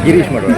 ಗಿರೀಶ್ ಮಾಡುವ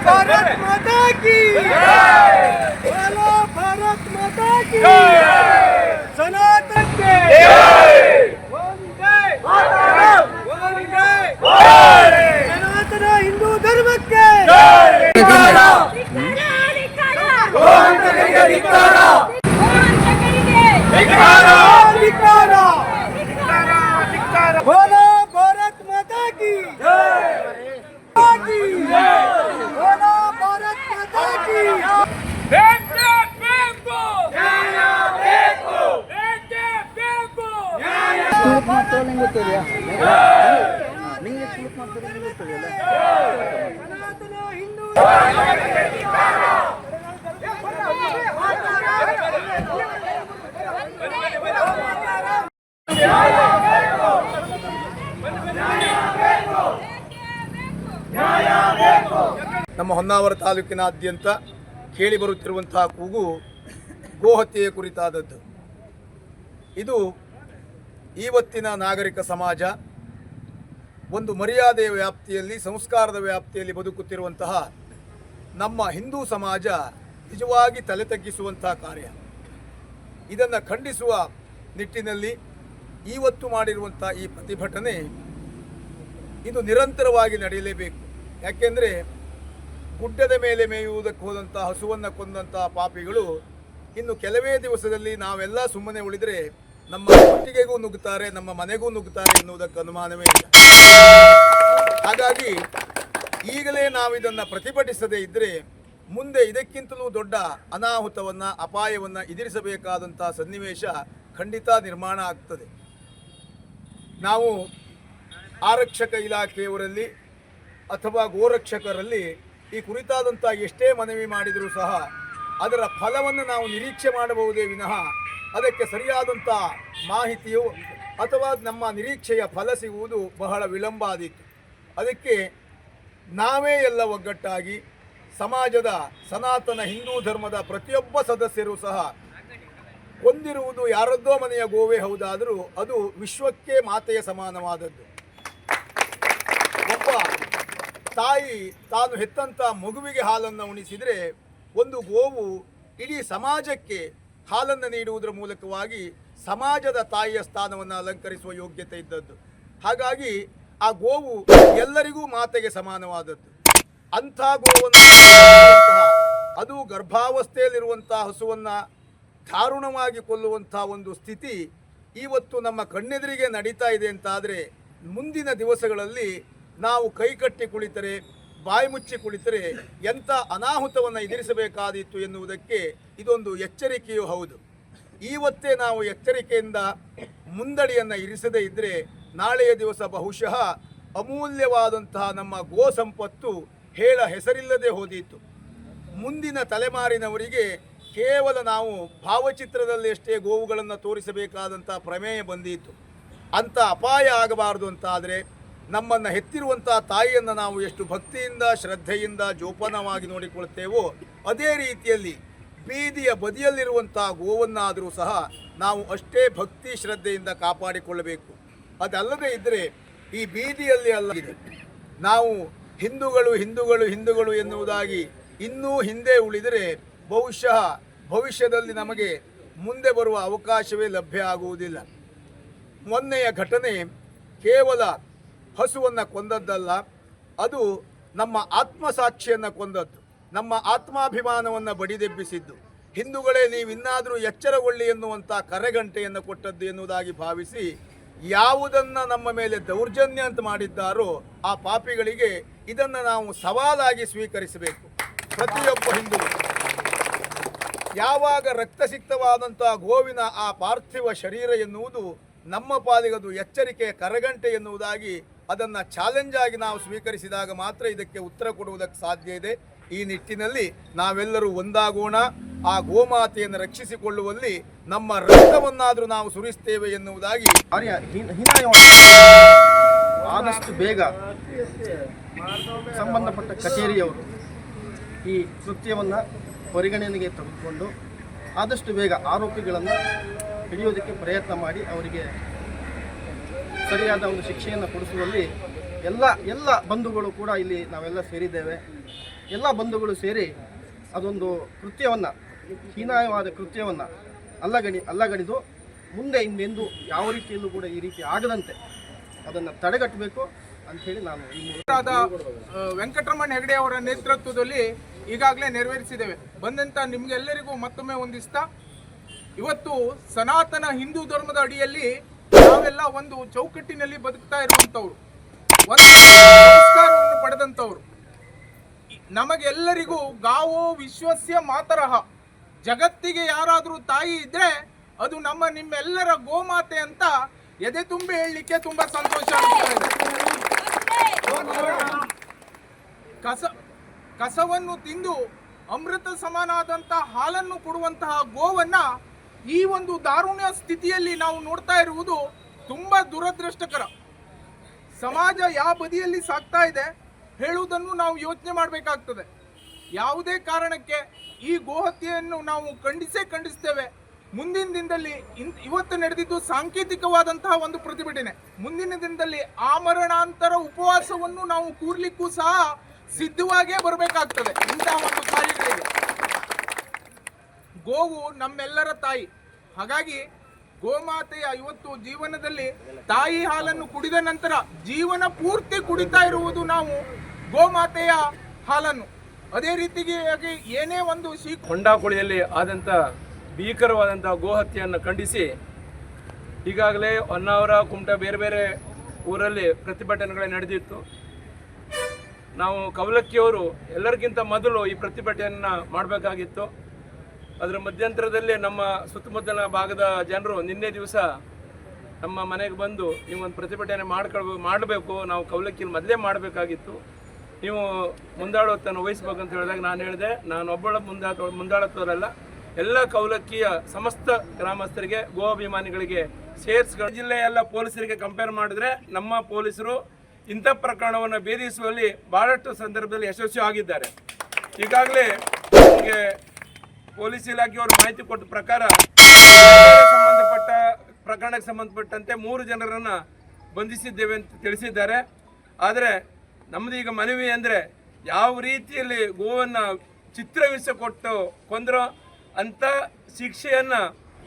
भारत माता की बोलो, भारत माता की सनातन के सनातन हिंदू धर्म के बोलो, भारत माता की बोलो, भारत माता की ನಮ್ಮ ಹೊನ್ನಾವರ ತಾಲೂಕಿನಾದ್ಯಂತ ಕೇಳಿಬರುತ್ತಿರುವಂತಹ ಕೂಗು ಗೋಹತ್ಯೆಯ ಕುರಿತಾದದ್ದು. ಇದು ಇವತ್ತಿನ ನಾಗರಿಕ ಸಮಾಜ ಒಂದು ಮರ್ಯಾದೆಯ ವ್ಯಾಪ್ತಿಯಲ್ಲಿ, ಸಂಸ್ಕಾರದ ವ್ಯಾಪ್ತಿಯಲ್ಲಿ ಬದುಕುತ್ತಿರುವಂತಹ ನಮ್ಮ ಹಿಂದೂ ಸಮಾಜ ನಿಜವಾಗಿ ತಲೆ ತಗ್ಗಿಸುವಂತಹ ಕಾರ್ಯ. ಇದನ್ನು ಖಂಡಿಸುವ ನಿಟ್ಟಿನಲ್ಲಿ ಇವತ್ತು ಮಾಡಿರುವಂಥ ಈ ಪ್ರತಿಭಟನೆ ಇದು ನಿರಂತರವಾಗಿ ನಡೆಯಲೇಬೇಕು. ಯಾಕೆಂದರೆ ಗುಡ್ಡದ ಮೇಲೆ ಮೇಯುವುದಕ್ಕೆ ಹೋದಂಥ ಹಸುವನ್ನು ಕೊಂದಂಥ ಪಾಪಿಗಳು ಇನ್ನು ಕೆಲವೇ ದಿವಸದಲ್ಲಿ ನಾವೆಲ್ಲ ಸುಮ್ಮನೆ ಉಳಿದರೆ ನಮ್ಮ ಒಟ್ಟಿಗೆಗೂ ನುಗ್ಗುತ್ತಾರೆ, ನಮ್ಮ ಮನೆಗೂ ನುಗ್ಗುತ್ತಾರೆ ಎನ್ನುವುದಕ್ಕೆ ಅನುಮಾನವೇ ಇಲ್ಲ. ಹಾಗಾಗಿ ಈಗಲೇ ನಾವಿದನ್ನು ಪ್ರತಿಭಟಿಸದೇ ಇದ್ದರೆ ಮುಂದೆ ಇದಕ್ಕಿಂತಲೂ ದೊಡ್ಡ ಅನಾಹುತವನ್ನು, ಅಪಾಯವನ್ನು ಎದುರಿಸಬೇಕಾದಂಥ ಸನ್ನಿವೇಶ ಖಂಡಿತ ನಿರ್ಮಾಣ ಆಗ್ತದೆ. ನಾವು ಆರಕ್ಷಕ ಇಲಾಖೆಯವರಲ್ಲಿ ಅಥವಾ ಗೋರಕ್ಷಕರಲ್ಲಿ ಈ ಕುರಿತಾದಂಥ ಎಷ್ಟೇ ಮನವಿ ಮಾಡಿದರೂ ಸಹ ಅದರ ಫಲವನ್ನು ನಾವು ನಿರೀಕ್ಷೆ ಮಾಡಬಹುದೇ ವಿನಃ ಅದಕ್ಕೆ ಸರಿಯಾದಂಥ ಮಾಹಿತಿಯು ಅಥವಾ ನಮ್ಮ ನಿರೀಕ್ಷೆಯ ಫಲ ಸಿಗುವುದು ಬಹಳ ವಿಳಂಬ ಆದೀತು. ಅದಕ್ಕೆ ನಾವೇ ಎಲ್ಲ ಒಗ್ಗಟ್ಟಾಗಿ ಸಮಾಜದ ಸನಾತನ ಹಿಂದೂ ಧರ್ಮದ ಪ್ರತಿಯೊಬ್ಬ ಸದಸ್ಯರು ಸಹ ಕೊಂದಿರುವುದು ಯಾರದ್ದೋ ಮನೆಯ ಗೋವೇ ಹೌದಾದರೂ ಅದು ವಿಶ್ವಕ್ಕೆ ಮಾತೆಯ ಸಮಾನವಾದದ್ದು. ಒಬ್ಬ ತಾಯಿ ತಾನು ಹೆತ್ತಂಥ ಮಗುವಿಗೆ ಹಾಲನ್ನು ಉಣಿಸಿದರೆ ಒಂದು ಗೋವು ಇಡೀ ಸಮಾಜಕ್ಕೆ ಹಾಲನ್ನು ನೀಡುವುದರ ಮೂಲಕವಾಗಿ ಸಮಾಜದ ತಾಯಿಯ ಸ್ಥಾನವನ್ನು ಅಲಂಕರಿಸುವ ಯೋಗ್ಯತೆ ಇದ್ದದ್ದು. ಹಾಗಾಗಿ ಆ ಗೋವು ಎಲ್ಲರಿಗೂ ಮಾತೆಗೆ ಸಮಾನವಾದದ್ದು. ಅಂಥ ಗೋವನ್ನು ಅದು ಗರ್ಭಾವಸ್ಥೆಯಲ್ಲಿರುವಂಥ ಹಸುವನ್ನು ದಾರುಣವಾಗಿ ಕೊಲ್ಲುವಂಥ ಒಂದು ಸ್ಥಿತಿ ಇವತ್ತು ನಮ್ಮ ಕಣ್ಣೆದುರಿಗೆ ನಡೀತಾ ಇದೆ ಅಂತಾದರೆ ಮುಂದಿನ ದಿವಸಗಳಲ್ಲಿ ನಾವು ಕೈಕಟ್ಟಿ ಕುಳಿತರೆ, ಬಾಯಿ ಮುಚ್ಚಿ ಕುಳಿತರೆ ಎಂಥ ಅನಾಹುತವನ್ನು ಎದುರಿಸಬೇಕಾದೀತು ಎನ್ನುವುದಕ್ಕೆ ಇದೊಂದು ಎಚ್ಚರಿಕೆಯೂ ಹೌದು. ಇವತ್ತೇ ನಾವು ಎಚ್ಚರಿಕೆಯಿಂದ ಮುಂದಡಿಯನ್ನು ಇರಿಸದೇ ಇದ್ದರೆ ನಾಳೆಯ ದಿವಸ ಬಹುಶಃ ಅಮೂಲ್ಯವಾದಂತಹ ನಮ್ಮ ಗೋ ಸಂಪತ್ತು ಹೇಳ ಹೆಸರಿಲ್ಲದೆ ಹೋದೀತು. ಮುಂದಿನ ತಲೆಮಾರಿನವರಿಗೆ ಕೇವಲ ನಾವು ಭಾವಚಿತ್ರದಲ್ಲಿ ಎಷ್ಟೇ ಗೋವುಗಳನ್ನು ತೋರಿಸಬೇಕಾದಂಥ ಪ್ರಮೇಯ ಬಂದೀತು. ಅಂಥ ಅಪಾಯ ಆಗಬಾರದು ಅಂತಾದರೆ ನಮ್ಮನ್ನು ಹೆತ್ತಿರುವಂಥ ತಾಯಿಯನ್ನು ನಾವು ಎಷ್ಟು ಭಕ್ತಿಯಿಂದ, ಶ್ರದ್ಧೆಯಿಂದ, ಜೋಪಾನವಾಗಿ ನೋಡಿಕೊಳ್ತೇವೋ ಅದೇ ರೀತಿಯಲ್ಲಿ ಬೀದಿಯ ಬದಿಯಲ್ಲಿರುವಂಥ ಗೋವನ್ನಾದರೂ ಸಹ ನಾವು ಅಷ್ಟೇ ಭಕ್ತಿ ಶ್ರದ್ಧೆಯಿಂದ ಕಾಪಾಡಿಕೊಳ್ಳಬೇಕು. ಅದಲ್ಲದೆ ಇದ್ದರೆ ಈ ಬೀದಿಯಲ್ಲಿ ಅಲ್ಲದೆ ನಾವು ಹಿಂದೂಗಳು ಹಿಂದೂಗಳು ಹಿಂದೂಗಳು ಎನ್ನುವುದಾಗಿ ಇನ್ನೂ ಹಿಂದೆ ಉಳಿದರೆ ಬಹುಶಃ ಭವಿಷ್ಯದಲ್ಲಿ ನಮಗೆ ಮುಂದೆ ಬರುವ ಅವಕಾಶವೇ ಲಭ್ಯ ಆಗುವುದಿಲ್ಲ. ಮೊನ್ನೆಯ ಘಟನೆ ಕೇವಲ ಹಸುವನ್ನು ಕೊಂದದ್ದಲ್ಲ, ಅದು ನಮ್ಮ ಆತ್ಮಸಾಕ್ಷಿಯನ್ನು ಕೊಂದದ್ದು, ನಮ್ಮ ಆತ್ಮಾಭಿಮಾನವನ್ನು ಬಡಿದೆಬ್ಬಿಸಿದ್ದು. ಹಿಂದೂಗಳೇ ನೀವಿನ್ನಾದರೂ ಎಚ್ಚರಗೊಳ್ಳಿ ಎನ್ನುವಂಥ ಕರೆಗಂಟೆಯನ್ನು ಕೊಟ್ಟದ್ದು ಎನ್ನುವುದಾಗಿ ಭಾವಿಸಿ ಯಾವುದನ್ನು ನಮ್ಮ ಮೇಲೆ ದೌರ್ಜನ್ಯ ಅಂತ ಮಾಡಿದ್ದಾರೋ ಆ ಪಾಪಿಗಳಿಗೆ ಇದನ್ನು ನಾವು ಸವಾಲಾಗಿ ಸ್ವೀಕರಿಸಬೇಕು. ಪ್ರತಿಯೊಬ್ಬ ಹಿಂದೂ ಯಾವಾಗ ರಕ್ತಸಿಕ್ತವಾದಂಥ ಗೋವಿನ ಆ ಪಾರ್ಥಿವ ಶರೀರ ಎನ್ನುವುದು ನಮ್ಮ ಪಾಲಿಗದು ಎಚ್ಚರಿಕೆಯ ಕರಗಂಟೆ ಎನ್ನುವುದಾಗಿ ಅದನ್ನು ಚಾಲೆಂಜ್ ಆಗಿ ನಾವು ಸ್ವೀಕರಿಸಿದಾಗ ಮಾತ್ರ ಇದಕ್ಕೆ ಉತ್ತರ ಕೊಡುವುದಕ್ಕೆ ಸಾಧ್ಯ ಇದೆ. ಈ ನಿಟ್ಟಿನಲ್ಲಿ ನಾವೆಲ್ಲರೂ ಒಂದಾಗೋಣ. ಆ ಗೋಮಾತೆಯನ್ನು ರಕ್ಷಿಸಿಕೊಳ್ಳುವಲ್ಲಿ ನಮ್ಮ ರಕ್ತವನ್ನಾದರೂ ನಾವು ಸುರಿಸ್ತೇವೆ ಎನ್ನುವುದಾಗಿ ಆದಷ್ಟು ಬೇಗ ಸಂಬಂಧಪಟ್ಟ ಕಚೇರಿಯವರು ಈ ಕೃತ್ಯವನ್ನು ಪರಿಗಣನೆಗೆ ತೆಗೆದುಕೊಂಡು ಆದಷ್ಟು ಬೇಗ ಆರೋಪಿಗಳನ್ನು ಹಿಡಿಯೋದಕ್ಕೆ ಪ್ರಯತ್ನ ಮಾಡಿ ಅವರಿಗೆ ಸರಿಯಾದ ಒಂದು ಶಿಕ್ಷೆಯನ್ನು ಕೊಡಿಸುವಲ್ಲಿ ಎಲ್ಲ ಬಂಧುಗಳು ಕೂಡ ಇಲ್ಲಿ ನಾವೆಲ್ಲ ಸೇರಿದ್ದೇವೆ. ಎಲ್ಲ ಬಂಧುಗಳು ಸೇರಿ ಅದೊಂದು ಕೃತ್ಯವನ್ನು, ಹೀನಾಯವಾದ ಕೃತ್ಯವನ್ನು ಅಲ್ಲಗಣಿದು ಮುಂದೆ ಇನ್ನೆಂದು ಯಾವ ರೀತಿಯಲ್ಲೂ ಕೂಡ ಈ ರೀತಿ ಆಗದಂತೆ ಅದನ್ನು ತಡೆಗಟ್ಟಬೇಕು ಅಂಥೇಳಿ ನಾನು ಈ ವೆಂಕಟರಮಣ ಹೆಗಡೆ ಅವರ ನೇತೃತ್ವದಲ್ಲಿ ಈಗಾಗಲೇ ನೆರವೇರಿಸಿದ್ದೇವೆ. ಬಂದಂಥ ನಿಮಗೆಲ್ಲರಿಗೂ ಮತ್ತೊಮ್ಮೆ ಹೊಂದಿಸ್ತಾ, ಇವತ್ತು ಸನಾತನ ಹಿಂದೂ ಧರ್ಮದ ಅಡಿಯಲ್ಲಿ ನಾವೆಲ್ಲ ಒಂದು ಚೌಕಟ್ಟಿನಲ್ಲಿ ಬದುಕ್ತಾ ಇರುವಂಥವ್ರು, ಒಂದು ಸಂಸ್ಕಾರವನ್ನು ಪಡೆದಂಥವ್ರು. ನಮಗೆಲ್ಲರಿಗೂ ಗಾವೋ ವಿಶ್ವಸ್ಯ ಮಾತರಹ, ಜಗತ್ತಿಗೆ ಯಾರಾದರೂ ತಾಯಿ ಇದ್ರೆ ಅದು ನಿಮ್ಮೆಲ್ಲರ ಗೋಮಾತೆ ಅಂತ ಎದೆ ತುಂಬಿ ಹೇಳಲಿಕ್ಕೆ ತುಂಬಾ ಸಂತೋಷ ಆಗ್ತಾ ಇದೆ. ಕಸವನ್ನು ತಿಂದು ಅಮೃತ ಸಮಾನಾದಂತಹ ಹಾಲನ್ನು ಕೊಡುವಂತಹ ಗೋವನ್ನ ಈ ಒಂದು ದಾರುಣ್ಯ ಸ್ಥಿತಿಯಲ್ಲಿ ನಾವು ನೋಡ್ತಾ ಇರುವುದು ತುಂಬಾ ದುರದೃಷ್ಟಕರ. ಸಮಾಜ ಯಾವ ಬದಿಯಲ್ಲಿ ಸಾಗ್ತಾ ಇದೆ ಹೇಳುವುದನ್ನು ನಾವು ಯೋಚನೆ ಮಾಡಬೇಕಾಗ್ತದೆ. ಯಾವುದೇ ಕಾರಣಕ್ಕೆ ಈ ಗೋಹತ್ಯೆಯನ್ನು ನಾವು ಖಂಡಿಸ್ತೇವೆ. ಮುಂದಿನ ದಿನದಲ್ಲಿ ಇವತ್ತು ನಡೆದಿದ್ದು ಸಾಂಕೇತಿಕವಾದಂತಹ ಒಂದು ಪ್ರತಿಭಟನೆ. ಮುಂದಿನ ದಿನದಲ್ಲಿ ಆಮರಣಾಂತರ ಉಪವಾಸವನ್ನು ನಾವು ಕೂರ್ಲಿಕ್ಕೂ ಸಹ ಸಿದ್ಧವಾಗೇ ಬರಬೇಕಾಗ್ತದೆ. ಇಂತಹ ಒಂದು ಕಾರ್ಯಗಳಿಗೆ ಗೋವು ನಮ್ಮೆಲ್ಲರ ತಾಯಿ. ಹಾಗಾಗಿ ಗೋಮಾತೆಯ ಇವತ್ತು ಜೀವನದಲ್ಲಿ ತಾಯಿ ಹಾಲನ್ನು ಕುಡಿದ ನಂತರ ಜೀವನ ಪೂರ್ತಿ ಕುಡಿತಾ ಇರುವುದು ನಾವು ಗೋಮಾತೆಯ ಹಾಲನ್ನು. ಅದೇ ರೀತಿಯಾಗಿ ಏನೇ ಒಂದು ಕೊಂಡಾಕೊಳಿಯಲ್ಲಿ ಆದಂಥ ಭೀಕರವಾದಂಥ ಗೋಹತ್ಯೆಯನ್ನು ಖಂಡಿಸಿ ಈಗಾಗಲೇ ಹೊನ್ನಾವರ, ಕುಮಟಾ ಬೇರೆ ಬೇರೆ ಊರಲ್ಲಿ ಪ್ರತಿಭಟನೆಗಳೇ ನಡೆದಿತ್ತು. ನಾವು ಕವಲಕ್ಕಿಯವರು ಎಲ್ಲರಿಗಿಂತ ಮೊದಲು ಈ ಪ್ರತಿಭಟನೆಯನ್ನು ಮಾಡಬೇಕಾಗಿತ್ತು. ಅದರ ಮಧ್ಯಂತರದಲ್ಲಿ ನಮ್ಮ ಸುತ್ತಮುತ್ತಲಿನ ಭಾಗದ ಜನರು ನಿನ್ನೆ ದಿವಸ ನಮ್ಮ ಮನೆಗೆ ಬಂದು ನೀವು ಒಂದು ಪ್ರತಿಭಟನೆ ಮಾಡಬೇಕು, ನಾವು ಕವಲಕ್ಕಿಯಲ್ಲಿ ಮೊದಲೇ ಮಾಡಬೇಕಾಗಿತ್ತು, ನೀವು ಮುಂದಾಳತ್ವವನ್ನು ವಹಿಸ್ಬೇಕಂತ ಹೇಳಿದಾಗ ನಾನು ಹೇಳಿದೆ, ನಾನು ಒಬ್ಬಳ ಮುಂದಾಳತ್ವರಲ್ಲ, ಎಲ್ಲ ಕವಲಕ್ಕಿಯ ಸಮಸ್ತ ಗ್ರಾಮಸ್ಥರಿಗೆ, ಗೋ ಅಭಿಮಾನಿಗಳಿಗೆ ಸೇರಿಸ್ಕೊಂಡು ಜಿಲ್ಲೆಯ ಎಲ್ಲ ಪೊಲೀಸರಿಗೆ ಕಂಪೇರ್ ಮಾಡಿದ್ರೆ ನಮ್ಮ ಪೊಲೀಸರು ಇಂಥ ಪ್ರಕರಣವನ್ನು ಭೇದಿಸುವಲ್ಲಿ ಬಹಳಷ್ಟು ಸಂದರ್ಭದಲ್ಲಿ ಯಶಸ್ವಿ ಆಗಿದ್ದಾರೆ. ಈಗಾಗಲೇ ನಮಗೆ ಪೊಲೀಸ್ ಇಲಾಖೆಯವರು ಮಾಹಿತಿ ಕೊಟ್ಟ ಪ್ರಕಾರ ಸಂಬಂಧಪಟ್ಟ ಪ್ರಕರಣಕ್ಕೆ ಸಂಬಂಧಪಟ್ಟಂತೆ 3 ಜನರನ್ನು ಬಂಧಿಸಿದ್ದೇವೆ ಅಂತ ತಿಳಿಸಿದ್ದಾರೆ. ಆದರೆ ನಮ್ಮದೀಗ ಮನವಿ ಅಂದರೆ ಯಾವ ರೀತಿಯಲ್ಲಿ ಗೋವನ್ನು ಚಿತ್ರಹಿಂಸೆ ಕೊಟ್ಟು ಕೊಂದರೋ ಅಂಥ ಶಿಕ್ಷೆಯನ್ನು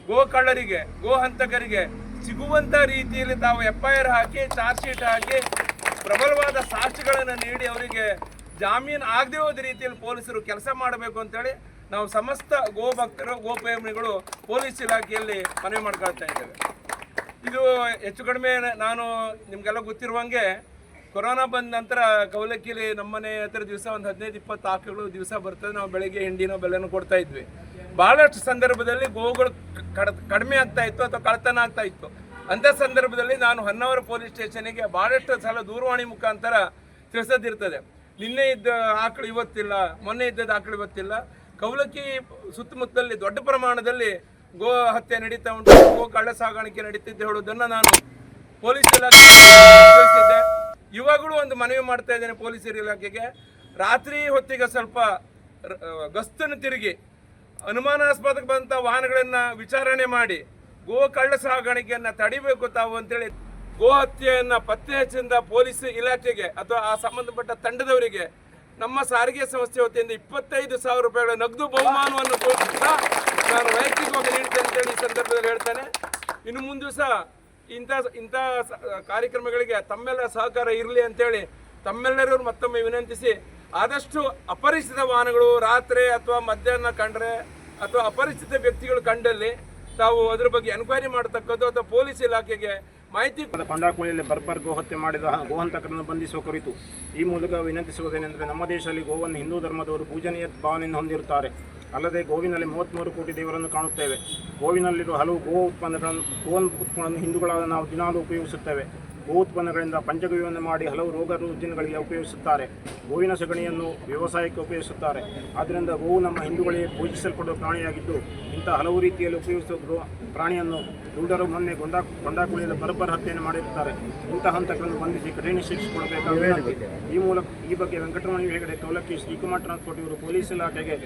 ಗೋಕಳ್ಳರಿಗೆ, ಗೋ ಹಂತಕರಿಗೆ ಸಿಗುವಂಥ ರೀತಿಯಲ್ಲಿ ತಾವು FIR ಹಾಕಿ, ಚಾರ್ಜ್ ಶೀಟ್ ಹಾಕಿ, ಪ್ರಬಲವಾದ ಸಾಕ್ಷಿಗಳನ್ನು ನೀಡಿ ಅವರಿಗೆ ಜಾಮೀನು ಆಗದೆ ಹೋದ ರೀತಿಯಲ್ಲಿ ಪೊಲೀಸರು ಕೆಲಸ ಮಾಡಬೇಕು ಅಂತೇಳಿ ನಾವು ಸಮಸ್ತ ಗೋ ಭಕ್ತರು, ಗೋಪ್ರೇಮಿಗಳು ಪೊಲೀಸ್ ಇಲಾಖೆಯಲ್ಲಿ ಮನವಿ ಮಾಡ್ಕೊಳ್ತಾ ಇದ್ದೇವೆ. ಇದು ಹೆಚ್ಚು ಕಡಿಮೆ ನಾನು ನಿಮಗೆಲ್ಲ ಗೊತ್ತಿರುವಂಗೆ ಕೊರೋನಾ ಬಂದ ನಂತರ ಕವಲಕ್ಕಿಲಿ ನಮ್ಮನೆ ಹತ್ತಿರ ದಿವಸ ಒಂದು 15-20 ಆಕಳು ದಿವಸ ಬರ್ತದೆ. ನಾವು ಬೆಳಗ್ಗೆ ಹಿಂಡಿನೋ ಬೆಲೆನೋ ಕೊಡ್ತಾ ಇದ್ವಿ. ಭಾಳಷ್ಟು ಸಂದರ್ಭದಲ್ಲಿ ಗೋಗಳು ಕಡಿಮೆ ಆಗ್ತಾ ಇತ್ತು ಅಥವಾ ಕಳ್ತನ ಆಗ್ತಾ ಇತ್ತು. ಅಂಥ ಸಂದರ್ಭದಲ್ಲಿ ನಾನು ಹೊನ್ನಾವರ ಪೊಲೀಸ್ ಸ್ಟೇಷನಿಗೆ ಭಾಳಷ್ಟು ಸಲ ದೂರವಾಣಿ ಮುಖಾಂತರ ತಿಳಿಸೋದಿರ್ತದೆ. ನಿನ್ನೆ ಇದ್ದ ಆಕಳು ಇವತ್ತಿಲ್ಲ, ಮೊನ್ನೆ ಇದ್ದದ್ದು ಆಕಳು ಇವತ್ತಿಲ್ಲ. ಕವಲಕ್ಕಿ ಸುತ್ತಮುತ್ತಲಲ್ಲಿ ದೊಡ್ಡ ಪ್ರಮಾಣದಲ್ಲಿ ಗೋ ಹತ್ಯೆ ನಡೀತಾ ಉಂಟು, ಗೋ ಕಳ್ಳ ಸಾಗಾಣಿಕೆ ನಡೀತಿದ್ದೆ ಹೇಳೋದನ್ನು ನಾನು ಪೊಲೀಸ್ ಇಲಾಖೆ ತಿಳಿಸಿದ್ದೆ. ಇವಾಗಲೂ ಒಂದು ಮನವಿ ಮಾಡ್ತಾ ಇದ್ದೇನೆ ಪೊಲೀಸರ ಇಲಾಖೆಗೆ, ರಾತ್ರಿ ಹೊತ್ತಿಗೆ ಸ್ವಲ್ಪ ಗಸ್ತನ್ನು ತಿರುಗಿ ಅನುಮಾನಾಸ್ಪದಕ್ಕೆ ಬಂದಂಥ ವಾಹನಗಳನ್ನು ವಿಚಾರಣೆ ಮಾಡಿ ಗೋ ಕಳ್ಳ ಸಾಗಾಣಿಕೆಯನ್ನು ತಡಿಬೇಕು ತಾವು ಅಂತೇಳಿ ಗೋ ಹತ್ಯೆಯನ್ನು ಪತ್ತೆ ಹಚ್ಚಿದ ಪೊಲೀಸ್ ಇಲಾಖೆಗೆ ಅಥವಾ ಆ ಸಂಬಂಧಪಟ್ಟ ತಂಡದವರಿಗೆ ನಮ್ಮ ಸಾರಿಗೆ ಸಂಸ್ಥೆ ವತಿಯಿಂದ 25,000 ರೂಪಾಯಿಗಳ ನಗದು ಬಹುಮಾನವನ್ನು ನಾನು ವೈಯಕ್ತಿಕವಾಗಿ ನೀಡ್ತೇನೆ ಅಂತೇಳಿ ಈ ಸಂದರ್ಭದಲ್ಲಿ ಹೇಳ್ತೇನೆ. ಇನ್ನು ಮುಂದೆ ಸಹ ಇಂಥ ಕಾರ್ಯಕ್ರಮಗಳಿಗೆ ತಮ್ಮೆಲ್ಲರ ಸಹಕಾರ ಇರಲಿ ಅಂತೇಳಿ ತಮ್ಮೆಲ್ಲರೂ ಮತ್ತೊಮ್ಮೆ ವಿನಂತಿಸಿ, ಆದಷ್ಟು ಅಪರಿಚಿತ ವಾಹನಗಳು ರಾತ್ರಿ ಅಥವಾ ಮಧ್ಯಾಹ್ನ ಕಂಡ್ರೆ ಅಥವಾ ಅಪರಿಚಿತ ವ್ಯಕ್ತಿಗಳು ಕಂಡಲ್ಲಿ ತಾವು ಅದರ ಬಗ್ಗೆ ಎನ್ಕ್ವೈರಿ ಮಾಡತಕ್ಕದ್ದು ಅಥವಾ ಪೊಲೀಸ್ ಇಲಾಖೆಗೆ ಮಾಹಿತಿ. ಕೊಂಡಾಕೊಳಿಯಲ್ಲಿ ಬರ್ಬರ್ ಗೋಹತ್ಯೆ ಮಾಡಿದ ಗೋಹಂತಕರನ್ನು ಬಂಧಿಸುವ ಕುರಿತು ಈ ಮೂಲಕ ವಿನಂತಿಸುವುದೇನೆಂದರೆ, ನಮ್ಮ ದೇಶದಲ್ಲಿ ಗೋವನ್ನು ಹಿಂದೂ ಧರ್ಮದವರು ಪೂಜನೀಯ ಭಾವನೆಯನ್ನು ಹೊಂದಿರುತ್ತಾರೆ. ಅಲ್ಲದೆ ಗೋವಿನಲ್ಲಿ 33 ಕೋಟಿ ದೇವರನ್ನು ಕಾಣುತ್ತೇವೆ. ಗೋವಿನಲ್ಲಿರುವ ಹಲವು ಉತ್ಪನ್ನಗಳನ್ನು ಹಿಂದೂಗಳಾದ ನಾವು ದಿನಾಲೂ ಉಪಯೋಗಿಸುತ್ತೇವೆ. ಗೋ ಉತ್ಪನ್ನಗಳಿಂದ ಪಂಚಗವ್ಯವನ್ನು ಮಾಡಿ ಹಲವು ರೋಗ ರುಜಿನಗಳಿಗೆ ಉಪಯೋಗಿಸುತ್ತಾರೆ. ಗೋವಿನ ಸಗಣಿಯನ್ನು ವ್ಯವಸಾಯಕ್ಕೆ ಉಪಯೋಗಿಸುತ್ತಾರೆ. ಆದ್ದರಿಂದ ಗೋವು ನಮ್ಮ ಹಿಂದೂಗಳಿಗೆ ಪೂಜಿಸಲ್ಪಡುವ ಪ್ರಾಣಿಯಾಗಿದ್ದು ಇಂಥ ಹಲವು ರೀತಿಯಲ್ಲಿ ಉಪಯೋಗಿಸುವ ಪ್ರಾಣಿಯನ್ನು ದುಡ್ಡರು ಮೊನ್ನೆ ಕೊಂಡಾಕುಳಿಯಲ್ಲಿ ಬರ್ಬರ ಹತ್ಯೆಯನ್ನು ಮಾಡಿರುತ್ತಾರೆ. ಇಂತಹ ಹಂತಗಳನ್ನು ಬಂಧಿಸಿ ಕಠಿಣ ಶಿಕ್ಷೆ ಕೊಡಬೇಕಾದ ವಿನಂತಿ. ಈ ಬಗ್ಗೆ ವೆಂಕಟರಮಣ ಹೆಗಡೆ, ಕೌಲಕ್ಕಿ, ಶ್ರೀಕುಮಾರ್ ಟ್ರಾನ್ಸ್ಪೋರ್ಟ್ ಇವರು ಪೊಲೀಸ್ ಇಲಾಖೆಗೆ